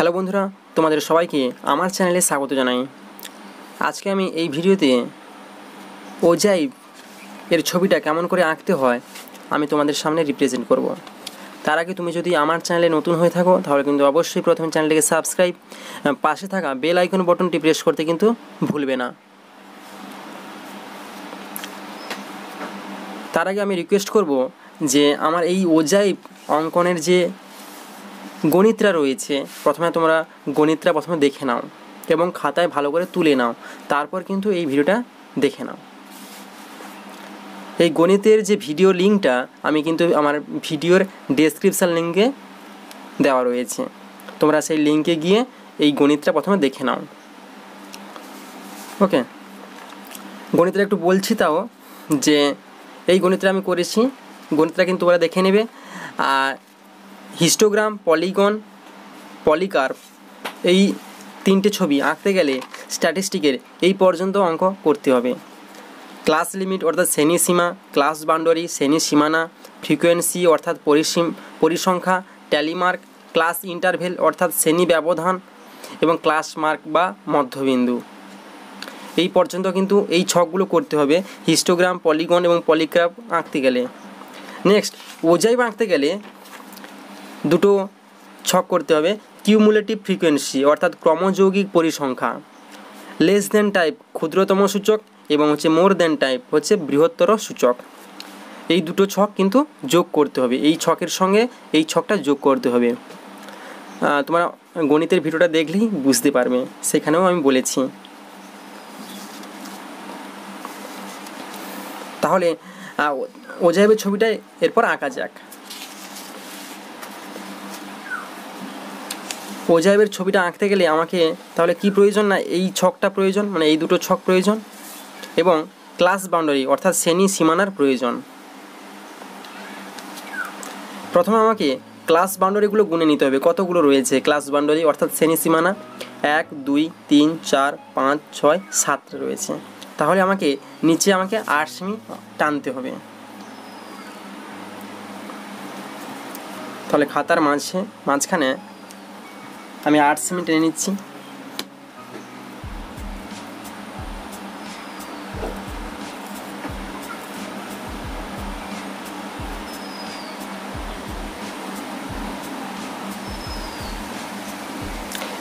Hello বন্ধুরা, তোমাদের সবাইকে আমার চ্যানেলে স্বাগত জানাই। আজকে আমি এই ভিডিওতে ওজাইভ এর ছবিটা কেমন করে আঁকতে হয় আমি তোমাদের সামনে রিপ্রেজেন্ট করব। তার আগে তুমি যদি আমার চ্যানেলে নতুন হয়ে থাকো তাহলে কিন্তু অবশ্যই প্রথমে চ্যানেলটিকে সাবস্ক্রাইব, পাশে থাকা বেল আইকন বাটনটি প্রেস করতে কিন্তু ভুলবে না। তার আগে আমি রিকোয়েস্ট করব যে আমার এই ওজাইভ অঙ্কনের যে গণিতটা রয়েছে প্রথমে তোমরা গণিতটা দেখে নাও এবং খাতায় ভালো করে তুলে নাও, তারপর কিন্তু এই ভিডিওটা দেখে নাও। এই গণিতের যে ভিডিও লিঙ্কটা আমি কিন্তু আমার ভিডিওর ডেসক্রিপশান লিঙ্কে দেওয়া রয়েছে, তোমরা সেই লিঙ্কে গিয়ে এই গণিতটা প্রথমে দেখে নাও। ওকে, গণিতটা একটু বলছি তাও যে এই গণিতটা আমি করেছি, গণিতটা কিন্তু তোমরা দেখে নেবে। আর হিস্টোগ্রাম, পলিগন, পলিকার্ভ এই তিনটে ছবি আঁকতে গেলে স্ট্যাটিস্টিকের এই পর্যন্ত অঙ্ক করতে হবে। ক্লাস লিমিট অর্থাৎ শ্রেণীসীমা, ক্লাস বাউন্ডারি শ্রেণী সীমানা, ফ্রিকোয়েন্সি অর্থাৎ পরিসংখ্যা, ট্যালিমার্ক, ক্লাস ইন্টারভেল অর্থাৎ শ্রেণী ব্যবধান এবং ক্লাস মার্ক বা মধ্যবিন্দু এই পর্যন্ত কিন্তু এই ছকগুলো করতে হবে হিস্টোগ্রাম, পলিগন এবং পলিগ্রাফ আঁকতে গেলে। নেক্সট, ওজাইভ আঁকতে গেলে দুটো ছক করতে হবে। কিউমুলেটিভ ফ্রিকোয়েন্সি অর্থাৎ ক্রমযৌগিক পরিসংখ্যা, লেস দেন টাইপ ক্ষুদ্রতম সূচক এবং মোর দেন টাইপ বৃহত্তর সূচক। এই দুটো ছক কিন্তু যোগ করতে হবে, এই ছকের সঙ্গে এই ছকটা যোগ করতে হবে। তোমরা গণিতের ভিডিওটা দেখলেই বুঝতে পারবে, সেখানেও আমি বলেছি। তাহলে ওজাইভের ছবিটা এরপর আঁকা যাক। ওজাইভের ছবিটা আঁকতে গেলে আমাকে তাহলে কি প্রয়োজন, না এই ছকটা প্রয়োজন, মানে এই দুটো ছক প্রয়োজন এবং ক্লাস বাউন্ডারি অর্থাৎ শ্রেণী সীমানার প্রয়োজন। প্রথমে আমাকে ক্লাস বাউন্ডারিগুলো গুনে নিতে হবে, কতগুলো রয়েছে ক্লাস বাউন্ডারি অর্থাৎ শ্রেণী সীমানা। 1, 2, 3, 4, 5, 6, 7 রয়েছে। তাহলে নিচে 8 সেমি টানতে হবে। তাহলে খাতার মাঝখানে আমি 8 সেমি টেনে নিচ্ছি।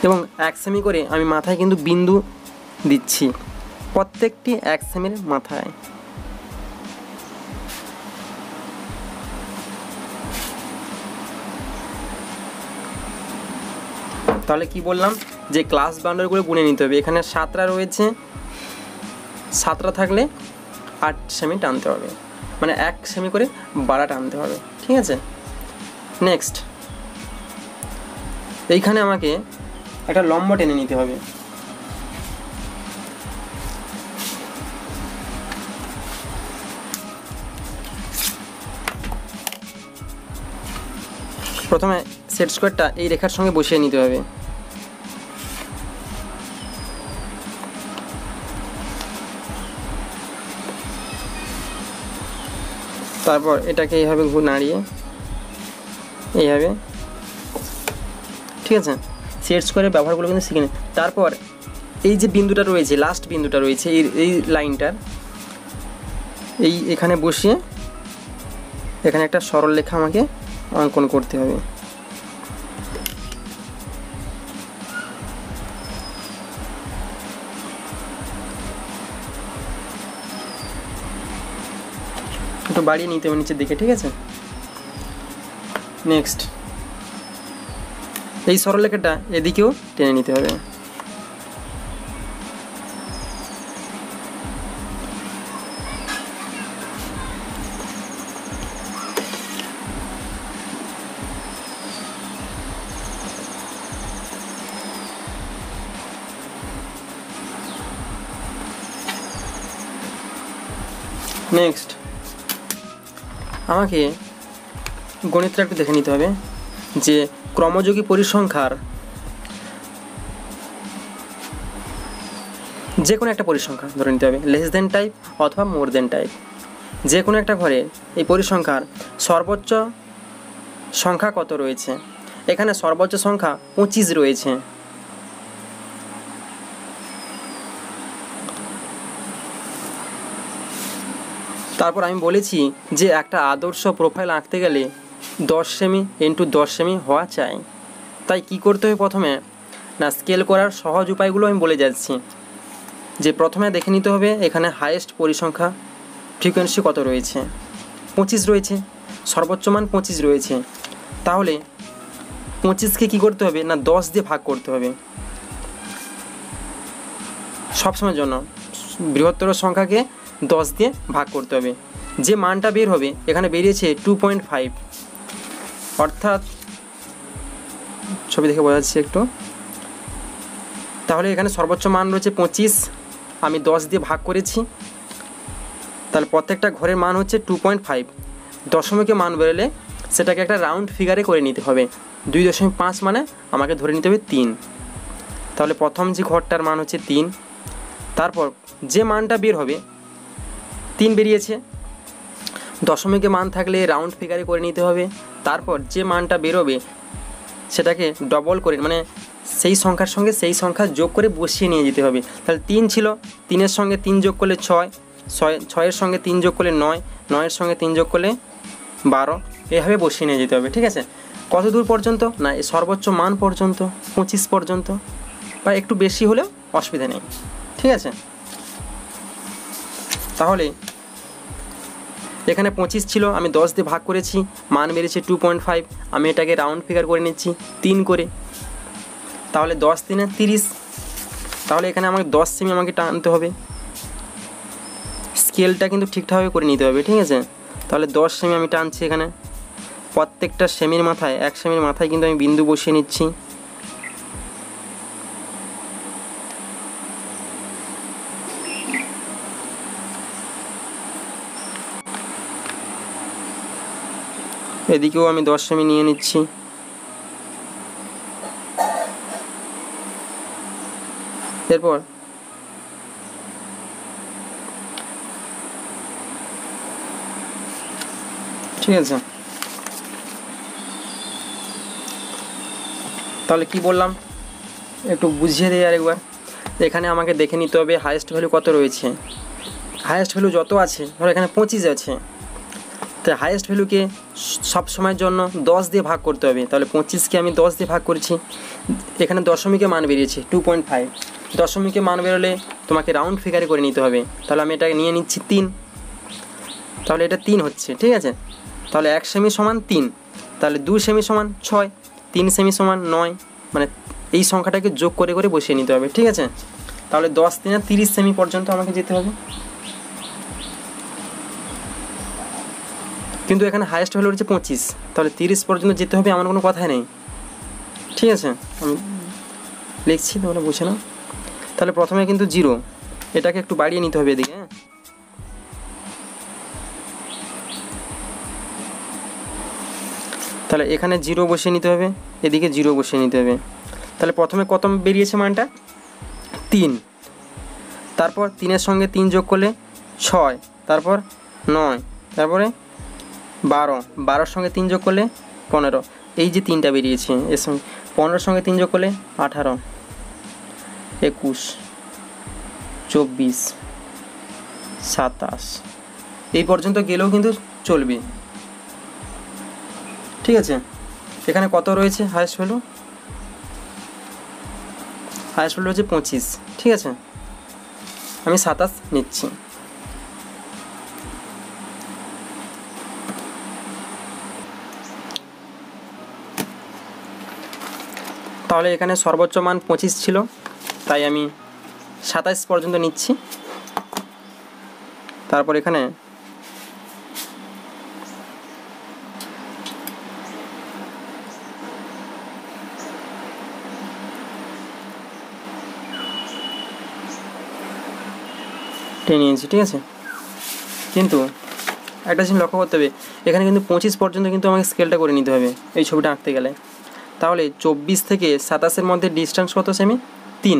এবং 1 সেমি করে আমি মাথায় কিন্তু বিন্দু দিচ্ছি, প্রত্যেকটি 1 সেমির মাথায়। তাহলে কি বললাম যে ক্লাস বাউন্ডারিগুলো গুনে নিতে হবে। এখানে 7টা রয়েছে, 7টা থাকলে 8 সেমি টানতে হবে, মানে 1 সেমি করে 12 টানতে হবে। ঠিক আছে, নেক্সট এইখানে আমাকে একটা লম্ব টেনে নিতে হবে। প্রথমে সেট স্কোয়ারটা এই রেখার সঙ্গে বসিয়ে নিতে হবে। তারপর এটাকে এইভাবে নাড়িয়ে এইভাবে, ঠিক আছে, সেট স্কোয়ারের ব্যবহারগুলো কিন্তু শিখে নিই। তারপর এই যে বিন্দুটা রয়েছে, লাস্ট বিন্দুটা রয়েছে এই লাইনটার এখানে বসিয়ে এখানে একটা সরল রেখা আমাকে অঙ্কন করতে হবে। একটু বাড়িয়ে নিতে হবে নিচের দিকে, ঠিক আছে। নেক্সট এই সরলরেখাটা এদিকেও টেনে নিতে হবে। নেক্সট আমাকে গণিতটা একটু দেখে নিতে হবে যে ক্রমযোগী পরিসংখ্যার যে কোনো একটা পরিসংখ্যা ধরে নিতে হবে, লেস দেন টাইপ অথবা মোর দেন টাইপ। যে কোনো একটা ঘরে এই পরিসংখ্যার সর্বোচ্চ সংখ্যা কত রয়েছে এখানে সর্বোচ্চ সংখ্যা 25 রয়েছে। তারপর আমি বলেছি যে একটা আদর্শ প্রোফাইল আঁকতে গেলে 10 সেমি ইন্টু 10 সেমি হওয়া চাই। তাই কি করতে হবে প্রথমে না, স্কেল করার সহজ উপায়গুলো আমি বলে যাচ্ছি। যে প্রথমে দেখে নিতে হবে এখানে হাইয়েস্ট পরিসংখ্যা ফ্রিকোয়েন্সি কত রয়েছে, 25 রয়েছে, সর্বোচ্চ মান 25 রয়েছে। তাহলে 25কে কী করতে হবে না 10 দিয়ে ভাগ করতে হবে। সবসময়ের জন্য বৃহত্তর সংখ্যাকে 10 দিয়ে ভাগ করতে হবে। যে মানটা বের হবে এখানে বেরিয়েছে 2.5, অর্থাৎ ছবি দেখে বোঝা যাচ্ছে একটু। তাহলে এখানে সর্বোচ্চ মান রয়েছে 25, আমি 10 দিয়ে ভাগ করেছি, তাহলে প্রত্যেকটা ঘরের মান হচ্ছে 2.5। দশমিকে মান বেরোলে সেটাকে একটা রাউন্ড ফিগারে করে নিতে হবে। 2.5 মানে আমাকে ধরে নিতে হবে 3। তাহলে প্রথম যে ঘরটার মান হচ্ছে 3, তারপর যে মানটা বের হবে 3 বেরিয়েছে, দশমিকে মান থাকলে রাউন্ড ফিগারে করে নিতে হবে। তারপর যে মানটা বেরোবে সেটাকে ডবল করে মানে সেই সংখ্যার সঙ্গে সেই সংখ্যা যোগ করে বসিয়ে নিয়ে যেতে হবে। তাহলে 3 ছিল, 3-এর সঙ্গে 3 যোগ করলে 6, 6-এর সঙ্গে 3 যোগ করলে 9, 9-এর সঙ্গে 3 যোগ করলে 12, এভাবে বসিয়ে নিয়ে যেতে হবে। ঠিক আছে, কত দূর পর্যন্ত না এই সর্বোচ্চ মান পর্যন্ত, 25 পর্যন্ত, বা একটু বেশি হলেও অসুবিধা নেই। ঠিক আছে, তাহলে এখানে 25 ছিল, আমি 10 দিয়ে ভাগ করেছি, মান বেরিয়েছে 2.5। আমি এটাকে রাউন্ড ফিগার করে নিচ্ছি 3 করে। তাহলে 10 3 30। তাহলে এখানে আমাকে 10 সেমি আমাকে টানতে হবে। স্কেলটা কিন্তু ঠিকঠাকভাবে করে নিতে হবে। ঠিক আছে, তাহলে 10 সেমি আমি টানছি। এখানে প্রত্যেকটা সেমির মাথায় 1 সেমির মাথায় কিন্তু আমি বিন্দু বসিয়ে নিচ্ছি। এদিকেও আমি 10 সেমি নিয়ে নিচ্ছি। এরপর ঠিক আছে, তাহলে কি বললাম একটু বুঝিয়ে দিই আরেকবার। এখানে আমাকে দেখে নিতে হবে হাইয়েস্ট ভ্যালু কত রয়েছে। হাইয়েস্ট ভ্যালু যত আছে, ধরো এখানে 25 আছে, তাই হাইয়েস্ট ভ্যালুকে সব সময়ের জন্য 10 দিয়ে ভাগ করতে হবে। তাহলে 25কে আমি 10 দিয়ে ভাগ করেছি, এখানে দশমিকে মান বেরিয়েছে 2.5। দশমিকে মান বেরোলে তোমাকে রাউন্ড ফিগারে করে নিতে হবে। তাহলে আমি এটাকে নিয়ে নিচ্ছি 3, তাহলে এটা 3 হচ্ছে। ঠিক আছে, তাহলে 1 সেমি সমান 3, তাহলে 2 সেমি সমান 6, 3 সেমি সমান 9, মানে এই সংখ্যাটাকে যোগ করে করে বসিয়ে নিতে হবে। ঠিক আছে, তাহলে 10 3 30 সেমি পর্যন্ত আমাকে যেতে হবে। কিন্তু এখানে হাইয়েস্ট ভ্যালু হচ্ছে 25, তাহলে 30 পর্যন্ত যেতে হবে, আমার কোনো কথাই নেই। ঠিক আছে, আমি লিখছি তোমরা বুঝে নাও। তাহলে প্রথমে কিন্তু 0, এটাকে একটু বাড়িয়ে নিতে হবে এদিকে। তাহলে এখানে 0 বসিয়ে নিতে হবে, এদিকে 0 বসিয়ে নিতে হবে। তাহলে প্রথমে কত বেরিয়েছে মানটা 3, তারপর 3-এর সঙ্গে 3 যোগ করলে 6, তারপর 9, তারপরে 12, 12-এর সঙ্গে 3 যোগ করলে 15, এই যে 3টা বেরিয়েছে, এর সঙ্গে 15-এর সঙ্গে 3 যোগ করলে 18, 21, 24, 27, এই পর্যন্ত গেলেও কিন্তু চলবে। ঠিক আছে, এখানে কত রয়েছে হাইয়েস্ট ভ্যালু? হাইয়েস্ট ভ্যালু হচ্ছে 25। ঠিক আছে, আমি 27 নিচ্ছি। তাহলে এখানে সর্বোচ্চ মান 25 ছিল, তাই আমি 27 পর্যন্ত নিচ্ছি। তারপর এখানে টেনে নিয়েছি। ঠিক আছে, কিন্তু একটা জিনিস লক্ষ্য করতে হবে, এখানে কিন্তু 25 পর্যন্ত কিন্তু আমাকে স্কেলটা করে নিতে হবে এই ছবিটা আঁকতে গেলে। তাহলে 24 থেকে 27-এর মধ্যে ডিস্টেন্স কত সেমি? 3,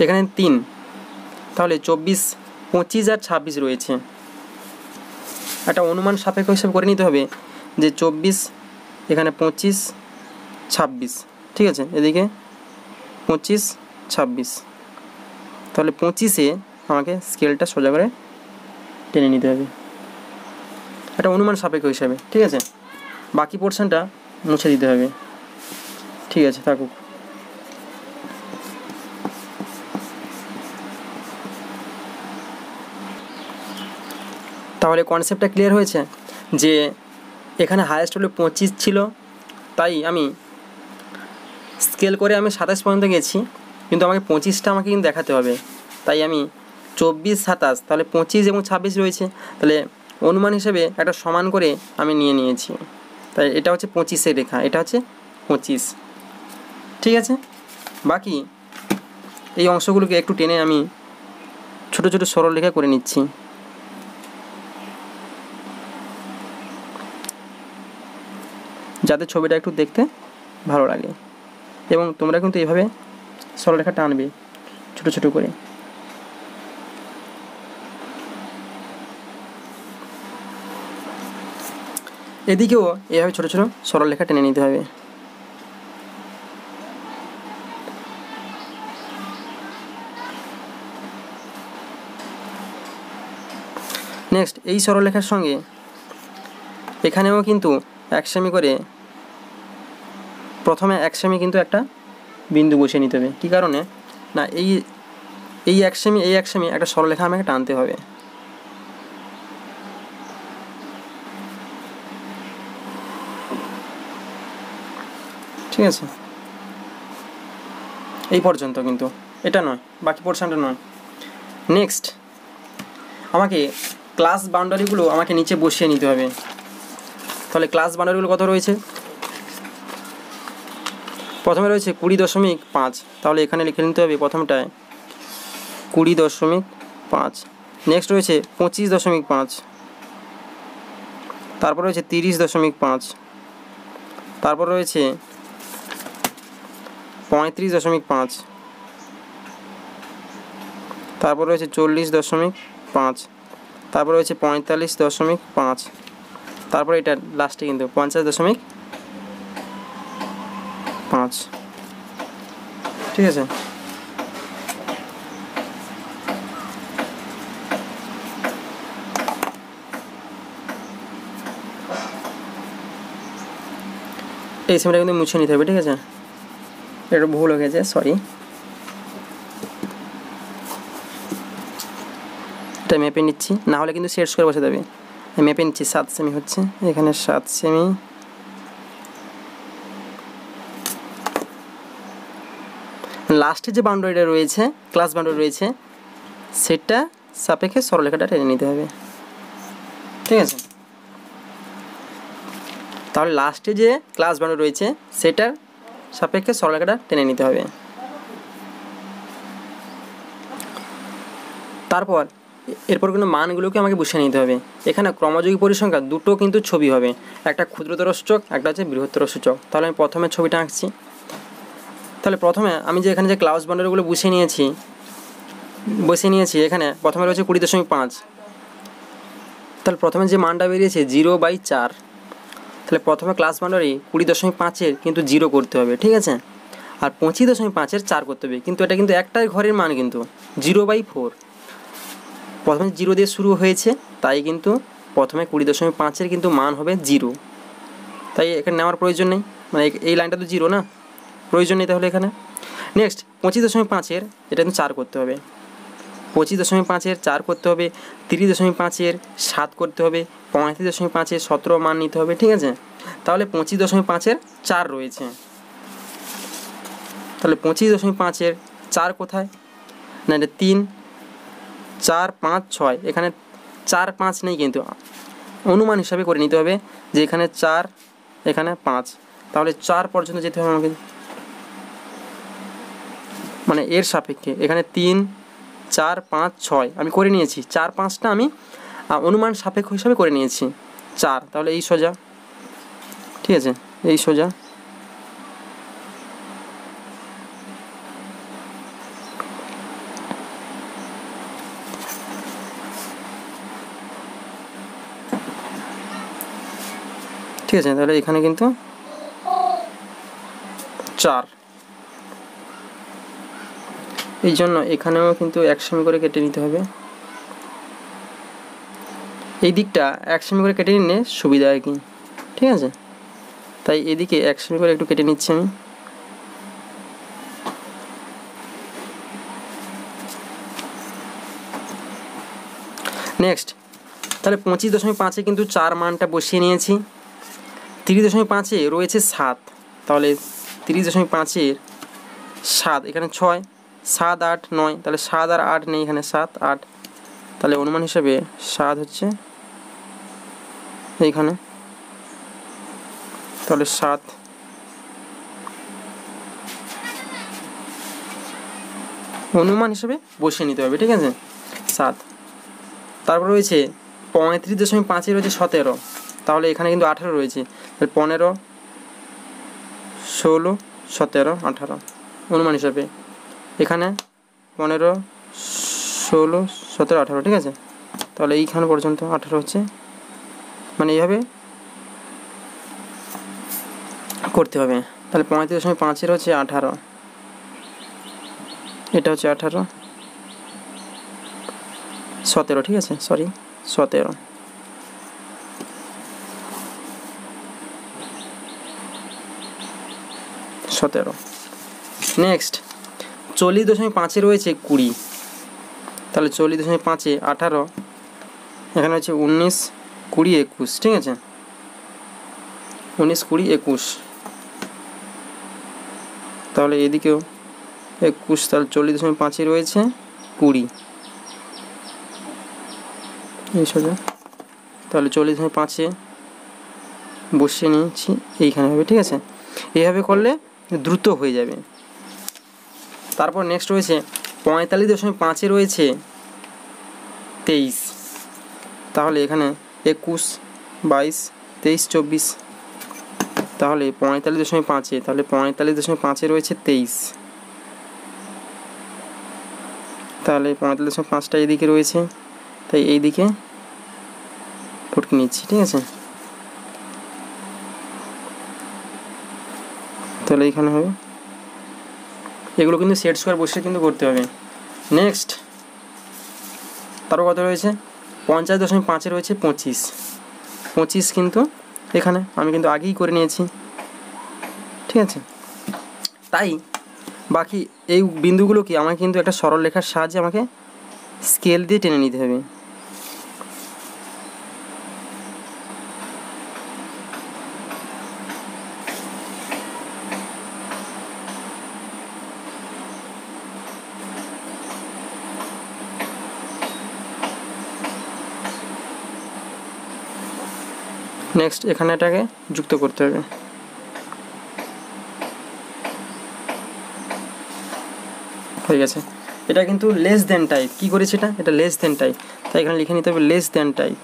এখানে 3, তাহলে 24, 25 আর 26 রয়েছে। একটা অনুমান সাপেক্ষ হিসাব করে নিতে হবে যে 24 এখানে 25, 26, ঠিক আছে, এদিকে 25, 26, তাহলে 25-এ আমাকে স্কেলটা সোজা করে টেনে নিতে হবে, এটা অনুমান সাপেক্ষ হিসাবে, ঠিক আছে। বাকি পোর্শনটা মুছে দিতে হবে, ঠিক আছে, থাকুক। তাহলে কনসেপ্টটা ক্লিয়ার হয়েছে যে এখানে হায়েস্ট হলো 25 ছিল, তাই আমি স্কেল করে আমি 27 পর্যন্ত গেছি, কিন্তু আমাকে 25টা আমাকে কিন্তু দেখাতে হবে, তাই আমি 24, 27, তাহলে 25 এবং 26 রয়েছে, তাহলে অনুমান হিসেবে একটা সমান করে আমি নিয়েছি, তাই এটা হচ্ছে 25-এর রেখা, এটা হচ্ছে 25, ঠিক আছে। বাকি এই অংশগুলোকে একটু টেনে আমি ছোট ছোট সরল রেখা করে নিচ্ছি, যাতে ছবিটা একটু দেখতে ভালো লাগে, এবং তোমরা কিন্তু এইভাবে সরলরেখা টানবে ছোট ছোট করে। এদিকেও এইভাবে ছোট ছোট সরলরেখা টেনে নিতে হবে। নেক্সট এই সরলরেখার সঙ্গে এখানেও কিন্তু 1 সেমি করে, প্রথমে 1 সেমি কিন্তু একটা বিন্দু বসিয়ে নিতে হবে। কী কারণে না, এই 1 সেমি একটা সরলরেখা আমাকে টানতে হবে, ঠিক আছে, এই পর্যন্ত, কিন্তু এটা নয়, বাকি পোর্শনটা নয়। নেক্সট আমাকে ক্লাস বাউন্ডারিগুলো আমাকে নিচে বসিয়ে নিতে হবে। তাহলে ক্লাস বাউন্ডারিগুলো কত রয়েছে? প্রথমে রয়েছে 20.5, তাহলে এখানে লিখে নিতে হবে প্রথমটায় 20.5, নেক্সট রয়েছে 25.5, তারপর রয়েছে 30.5, তারপর রয়েছে 35.5, তারপর রয়েছে 40.5, তারপর রয়েছে 45.5, তারপর এটা লাস্টে কিন্তু 50.5, ঠিক আছে। এই সেমটা কিন্তু মুছে নিতে হবে, ঠিক আছে, এটা ভুল হয়ে গেছে, সরি। এটা মেপে নিচ্ছি, না হলে কিন্তু সেট করে বসে দেবে। মেপে নিচ্ছি, 7 সেমি হচ্ছে, এখানে 7 সেমি, লাস্টে যে বাউন্ডারিটা রয়েছে, ক্লাস বাউন্ডারি রয়েছে, সেটা সাপেক্ষে সরলরেখাটা টেনে নিতে হবে, ঠিক আছে। তাহলে লাস্টে যে ক্লাস বাউন্ডারি রয়েছে সেটার সাপেক্ষে সরলরেখাটা টেনে নিতে হবে। তারপর এরপর কিন্তু মানগুলোকে আমাকে বসিয়ে নিতে হবে। এখানে ক্রমযোগী পরিসংখ্যা দুটো কিন্তু ছবি হবে, একটা ক্ষুদ্রতর সূচক, একটা হচ্ছে বৃহত্তর সূচক। তাহলে আমি প্রথমে ছবিটা আঁকছি। তাহলে প্রথমে আমি যে এখানে যে ক্লাস বাউন্ডারিগুলো বসিয়ে নিয়েছি, এখানে প্রথমে রয়েছে 20.5, তাহলে প্রথমে যে মানটা বেরিয়েছে 0/4, তাহলে প্রথমে ক্লাস বাউন্ডারি 20.5-এর কিন্তু 0 করতে হবে, ঠিক আছে, আর 25.5-এর 4 করতে হবে, কিন্তু এটা কিন্তু একটাই ঘরের মান, কিন্তু 0/4, প্রথমে 0 দিয়ে শুরু হয়েছে, তাই কিন্তু প্রথমে 20.5-এর কিন্তু মান হবে 0, তাই এখানে নেওয়ার প্রয়োজন নেই, মানে এই লাইনটা তো 0 না, প্রয়োজন নেই তাহলে এখানে। নেক্সট 25.5-এর এটা কিন্তু 4 করতে হবে, 25.5-এর 4 করতে হবে, 30.5-এর 7 করতে হবে, 35.5-এর 17 মান নিতে হবে, ঠিক আছে। তাহলে 25.5-এর 4 রয়েছে, তাহলে 25.5-এর 4 কোথায় না, এটা 3, 4, 5, 6, এখানে 4, 5 নেই, কিন্তু অনুমান হিসাবে করে নিতে হবে যে এখানে 4, এখানে 5, তাহলে 4 পর্যন্ত যেতে হবে আমাকে, মানে এর সাপেক্ষে এখানে 3, 4, 5, 6 আমি করে নিয়েছি, 4, 5টা আমি অনুমান সাপেক্ষ হিসাবে করে নিয়েছি 4, তাহলে এই সোজা, ঠিক আছে, এই সোজা, ঠিক আছে। তাহলে এখানে কিন্তু 4। এই জন্য এখানেও কিন্তু 1 সেমি করে কেটে নিতে হবে। এই দিকটা 1 সেমি করে কেটে নিলে সুবিধা আর কি, ঠিক আছে। তাই এদিকে 1 সেমি করে একটু কেটে নিচ্ছি আমি। নেক্সট তাহলে 25.5-এ কিন্তু 4 মানটা বসিয়ে নিয়েছি। 30.5-এ রয়েছে 7, তাহলে 30.5-এর 7 এখানে 6, 7, 8, 9, তাহলে 7 আর 8 নেই এখানে, 7, 8, তাহলে অনুমান হিসাবে 7 হচ্ছে এইখানে, তাহলে 7 অনুমান হিসাবে বসিয়ে নিতে হবে, ঠিক আছে। 7, তারপর রয়েছে 35.5-এ রয়েছে 17, তাহলে এখানে কিন্তু 18 রয়েছে, তাহলে 15, 16, 17, 18 অনুমান হিসাবে, এখানে 15, 16, 17, 18, ঠিক আছে। তাহলে এইখানে পর্যন্ত 18 হচ্ছে, মানে এইভাবে করতে হবে। তাহলে 35.5-এর হচ্ছে 18, এটা হচ্ছে 18, 17, ঠিক আছে, সরি 17। নেক্সট 40.5-এ রয়েছে 20, তাহলে 40.5-এ 18, এখানে হচ্ছে 19, 20, 21, ঠিক আছে, 19, 20, 21, তাহলে এদিকেও 21, তাহলে 40.5-এ রয়েছে 20 এই সোজা, তাহলে 40.5-এ বসিয়ে নিয়েছি এইখানে হবে, ঠিক আছে। এইভাবে করলে দ্রুত হয়ে যাবে। তারপর নেক্সট রয়েছে 45.5-এ রয়েছে 23, তাহলে এখানে 21, 22, 23, 24, তাহলে 45.5-এ, তাহলে 45.5-এ রয়েছে 23, তাহলে 45.5টা এইদিকে রয়েছে, তাই এইদিকে ফুটকে নিচ্ছি, ঠিক আছে। তাহলে এইখানে হবে, এগুলো কিন্তু সেট স্কোয়ার বসে কিন্তু করতে হবে। নেক্সট তারপর কত রয়েছে 50.5-এ রয়েছে 25, 25 কিন্তু এখানে আমি কিন্তু আগেই করে নিয়েছি, ঠিক আছে। তাই বাকি এই বিন্দুগুলো কি আমাকে কিন্তু একটা সরল রেখার সাহায্যে আমাকে স্কেল দিয়ে টেনে নিতে হবে। নেক্সট এখানে এটাকে যুক্ত করতে হবে। হয়ে গেছে। এটা কিন্তু লেস দেন টাইপ, কী করেছে এটা লেস দেন টাইপ, তাই এখানে লিখে নিতে হবে লেস দেন টাইপ।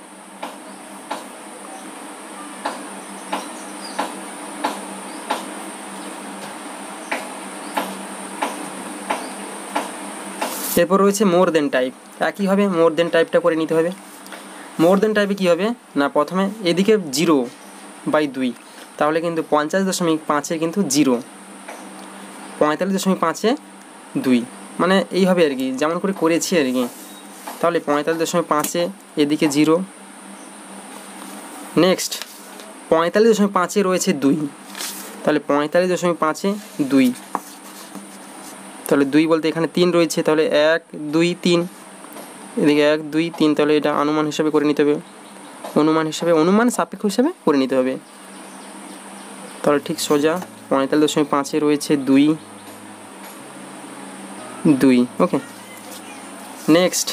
এরপর রয়েছে মোর দেন টাইপ, একইভাবে মোর দেন টাইপটা করে নিতে হবে। মোর দেন টাইপে কী হবে না, প্রথমে এদিকে 0/2, তাহলে কিন্তু 50.5-এর কিন্তু 0, 45.5-এ 2, মানে এইভাবে আর কি, যেমন করে করেছি আর কি। তাহলে 45.5-এ এদিকে 0, নেক্সট 45.5-এ রয়েছে 2, তাহলে 45.5-এ 2, তাহলে 2 বলতে এখানে 3 রয়েছে, তাহলে 1, 2, 3, এদিকে 1, 2, 3, তাহলে এটা অনুমান হিসাবে করে নিতে হবে, অনুমান সাপেক্ষ হিসাবে করে নিতে হবে। তাহলে ঠিক সোজা 45.5-এ রয়েছে 2, ওকে। নেক্সট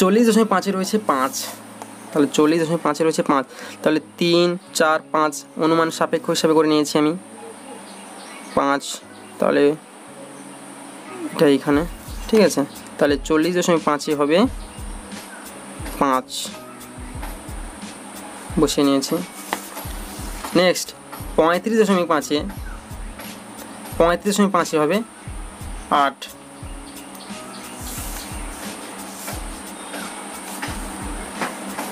40.5-এ রয়েছে 5, তাহলে 40.5-এ রয়েছে 5, তাহলে 3, 4, 5 অনুমান সাপেক্ষ হিসাবে করে নিয়েছি আমি 5, তাহলে এটা এইখানে, ঠিক আছে। তাহলে 40.5-এ হবে 5 বসিয়ে নিয়েছি। নেক্সট 35.5-এ হবে 8,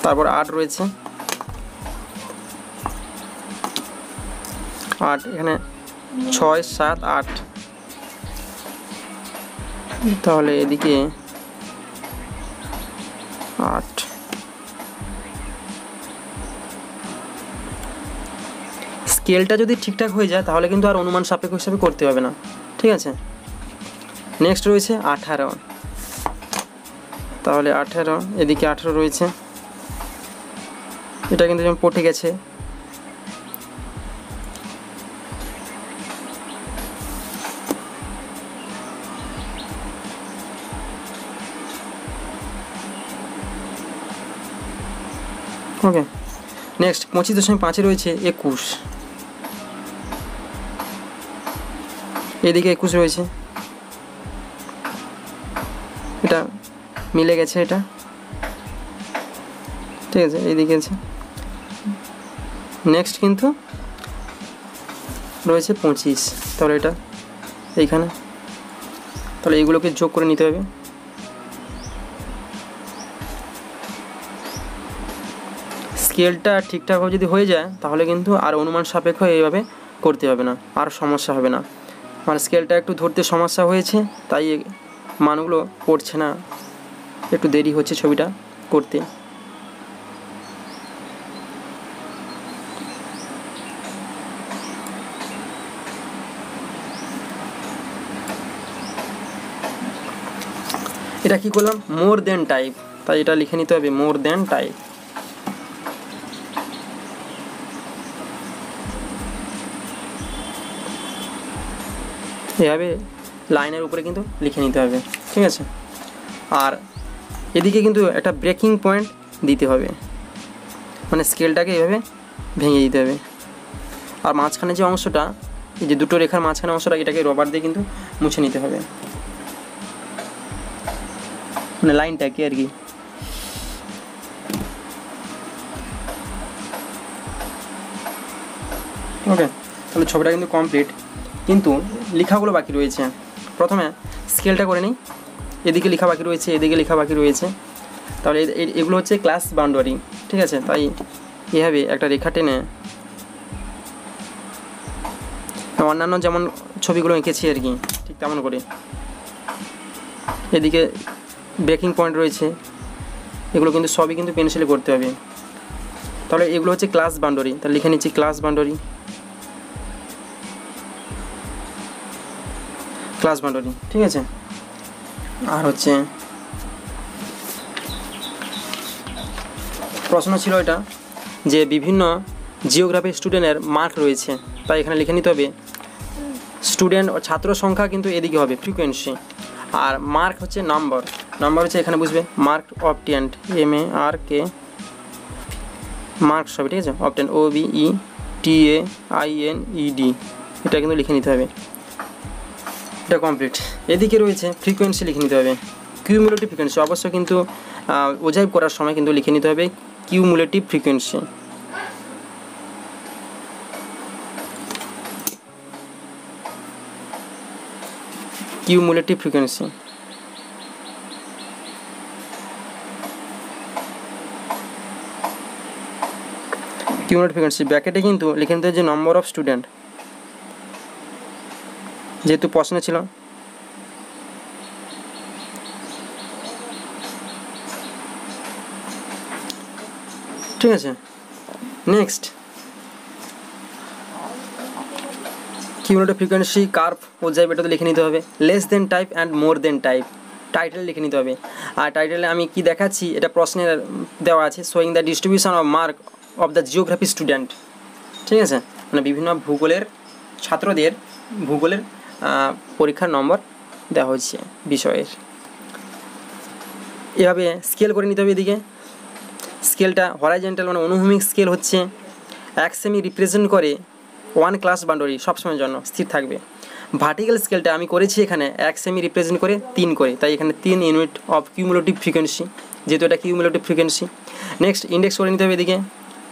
তারপর 8 রয়েছে, 8 এখানে 6 7 8, তাহলে এদিকে 8। স্কেলটা যদি ঠিকঠাক হয়ে যায় তাহলে কিন্তু আর অনুমান সাপেক্ষ হিসাবে করতে হবে না, ঠিক আছে। নেক্সট রয়েছে 18, তাহলে 18, এদিকে 18 রয়েছে, এটা কিন্তু যেমন পটে গেছে। ওকে, নেক্সট 25.5 রয়েছে 21, এদিকে 21 রয়েছে, এটা মিলে গেছে, এটা ঠিক আছে, এইদিকে আছে। নেক্সট কিন্তু রয়েছে 25, তাহলে এটা এইখানে, তাহলে এইগুলোকে যোগ করে নিতে হবে। স্কেলটা ঠিকঠাকভাবে যদি হয়ে যায় তাহলে কিন্তু আর অনুমান সাপেক্ষ এইভাবে করতে হবে না, আর সমস্যা হবে না। মানে স্কেলটা একটু ধরতে সমস্যা হয়েছে, তাই মানগুলো পড়ছে না, একটু দেরি হচ্ছে ছবিটা করতে। এটা কি করলাম, মোর দেন টাইপ, তাই এটা লিখে নিতে হবে মোর দেন টাইপ। এভাবে লাইনের উপরে কিন্তু লিখে নিতে হবে, ঠিক আছে। আর এদিকে কিন্তু একটা ব্রেকিং পয়েন্ট দিতে হবে, মানে স্কেলটাকে এভাবে ভেঙে দিতে হবে। আর মাঝখানে যে অংশটা, এই যে দুটো রেখার মাঝখানে অংশটা, এটাকে রবার দিয়ে কিন্তু মুছে নিতে হবে, মানে লাইনটাকে আর কি। ওকে, তাহলে ছবিটা কিন্তু কমপ্লিট, কিন্তু লেখাগুলো বাকি রয়েছে। প্রথমে স্কেলটা করে নিই, এদিকে লেখা বাকি রয়েছে, এদিকে লেখা বাকি রয়েছে, তাহলে এগুলো হচ্ছে ক্লাস বাউন্ডারি, ঠিক আছে। তাই এভাবে একটা রেখা টেনে অন্যান্য যেমন ছবিগুলো এঁকেছি আর কি, ঠিক তেমন করে এদিকে ব্রেকিং পয়েন্ট রয়েছে, এগুলো কিন্তু সবই কিন্তু পেন্সিলে করতে হবে। তাহলে এগুলো হচ্ছে ক্লাস বাউন্ডারি, তাহলে লিখে নিচ্ছি ক্লাস বাউন্ডারি, ক্লাস বাউন্ডারি, ঠিক আছে। আর হচ্ছে প্রশ্ন ছিল এটা যে বিভিন্ন জিওগ্রাফি স্টুডেন্টের মার্ক রয়েছে, তাই এখানে লিখে নিতে হবে স্টুডেন্ট ও ছাত্র সংখ্যা কিন্তু এদিকে হবে ফ্রিকোয়েন্সি, আর মার্ক হচ্ছে নাম্বার, নাম্বার হচ্ছে এখানে বুঝবে মার্ক অবটেন্ড, MARK মার্কস হবে, ঠিক আছে। অবটেন্ড OBETAINED, এটা কিন্তু লিখে নিতে হবে, এটা কমপ্লিট। এদিকে রয়েছে ফ্রিকোয়েন্সি, লিখে নিতে হবে কিউমুলেটিভ ফ্রিকোয়েন্সি, অবশ্য কিন্তু ওজাইভ করার সময় কিন্তু লিখে নিতে হবে cumulative frequency. Cumulative frequency, cumulative frequency ব্র্যাকেটে কিন্তু লিখে নিতে হবে যে নম্বর অফ স্টুডেন্ট, যেহেতু প্রশ্ন ছিল। ঠিক আছে, next cumulative frequency curve ogive, এটা তো লিখে নিতে হবে। Less than type and more than type, title লিখে নিতে হবে। আর টাইটেলে আমি কি দেখাচ্ছি, এটা প্রশ্নের দেওয়া আছে, showing the distribution of mark of the geography student, ঠিক আছে, মানে বিভিন্ন ভূগোলের ছাত্রদের ভূগোলের পরীক্ষার নম্বর দেওয়া হচ্ছে বিষয়ের। এভাবে স্কেল করে নিতে হবে। এদিকে স্কেলটা হরাইজন্টাল মানে অনুভূমিক স্কেল হচ্ছে 1 সেমি রিপ্রেজেন্ট করে 1 ক্লাস বাউন্ডারি, সবসময়ের জন্য স্থির থাকবে। ভার্টিক্যাল স্কেলটা আমি করেছি এখানে 1 সেমি রিপ্রেজেন্ট করে 3 করে, তাই এখানে 3 ইউনিট অফ কিউমুলেটিভ ফ্রিকোয়েন্সি, যেহেতু এটা কিউমুলেটিভ ফ্রিকোয়েন্সি। নেক্সট ইন্ডেক্স করে নিতে হবে এদিকে,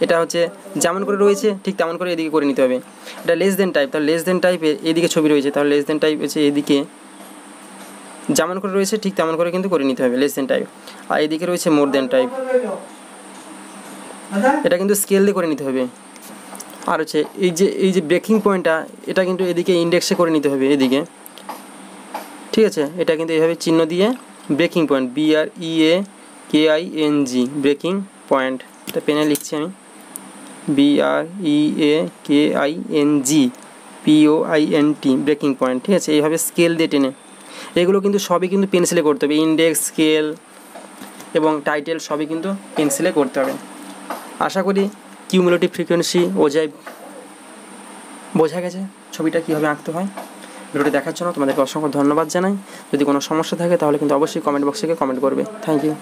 এটা হচ্ছে যেমন করে রয়েছে ঠিক তেমন করে এদিকে করে নিতে হবে। এটা লেস দেন টাইপ, তাহলে লেস দেন টাইপে এদিকে ছবি রয়েছে, তাহলে লেস দেন টাইপ হচ্ছে এদিকে যেমন করে রয়েছে ঠিক তেমন করে কিন্তু করে নিতে হবে লেস দেন টাইপ। আর এদিকে রয়েছে মোর দেন টাইপ, এটা কিন্তু স্কেল দিয়ে করে নিতে হবে। আর হচ্ছে এই যে ব্রেকিং পয়েন্টটা, এটা কিন্তু এদিকে ইন্ডেক্সে করে নিতে হবে এদিকে, ঠিক আছে। এটা কিন্তু এইভাবে চিহ্ন দিয়ে breaking point, BREAKING breaking point, এটা পেনে লিখছি আমি, BREAKING POINT ব্রেকিং পয়েন্ট, ঠিক আছে। এইভাবে স্কেল দিয়ে টেনে, এগুলো কিন্তু সবই কিন্তু পেন্সিলে করতে হবে, ইন্ডেক্স, স্কেল এবং টাইটেল সবই কিন্তু পেন্সিলে করতে হবে। আশা করি কিউমুলেটিভ ফ্রিকোয়েন্সি বোঝা গেছে ছবিটা কীভাবে আঁকতে হয়। ভিডিওটি দেখার জন্য তোমাদেরকে অসংখ্য ধন্যবাদ জানাই। যদি কোনো সমস্যা থাকে তাহলে কিন্তু অবশ্যই কমেন্ট বক্সে কমেন্ট করবে। Thank you.